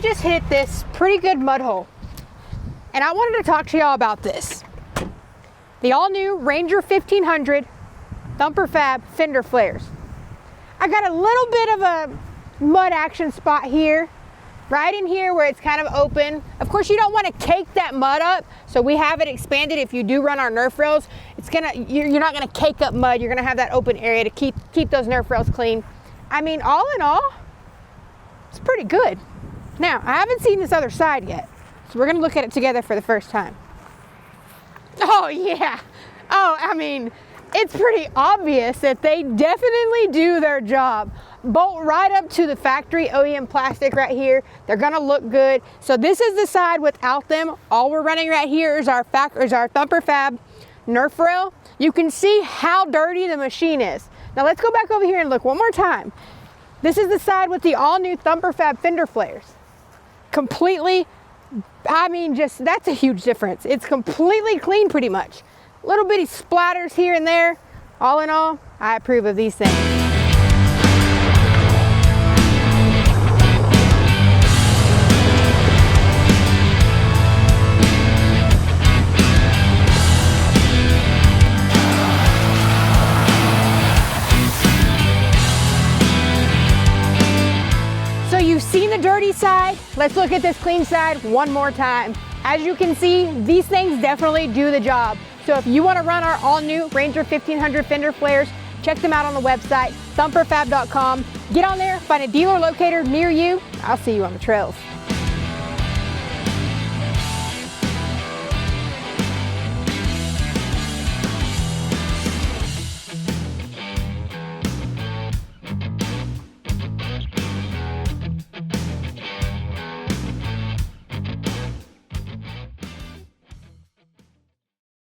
just hit this pretty good mud hole, and I wanted to talk to y'all about this. The all-new Ranger 1500 Thumper Fab Fender Flares. I got a little bit of a mud action spot here, right in here where it's kind of open. Of course, you don't want to cake that mud up, so we have it expanded. If you do run our Nerf rails, you're not gonna cake up mud. You're gonna have that open area to keep those Nerf rails clean. I mean, all in all, it's pretty good. Now, I haven't seen this other side yet, so we're gonna look at it together for the first time. Oh yeah, oh, I mean, it's pretty obvious that they definitely do their job. Bolt right up to the factory OEM plastic right here. They're gonna look good. So this is the side without them. All we're running right here is our Thumper Fab Nerf rail. You can see how dirty the machine is. Now let's go back over here and look one more time. This is the side with the all-new Thumper Fab Fender Flares. Completely, I mean, just, that's a huge difference. It's completely clean pretty much. Little bitty splatters here and there. All in all, I approve of these things. So you've seen the dirty side. Let's look at this clean side one more time. As you can see, these things definitely do the job. So if you want to run our all-new Ranger 1500 Fender Flares, check them out on the website, thumperfab.com. Get on there, find a dealer locator near you. I'll see you on the trails.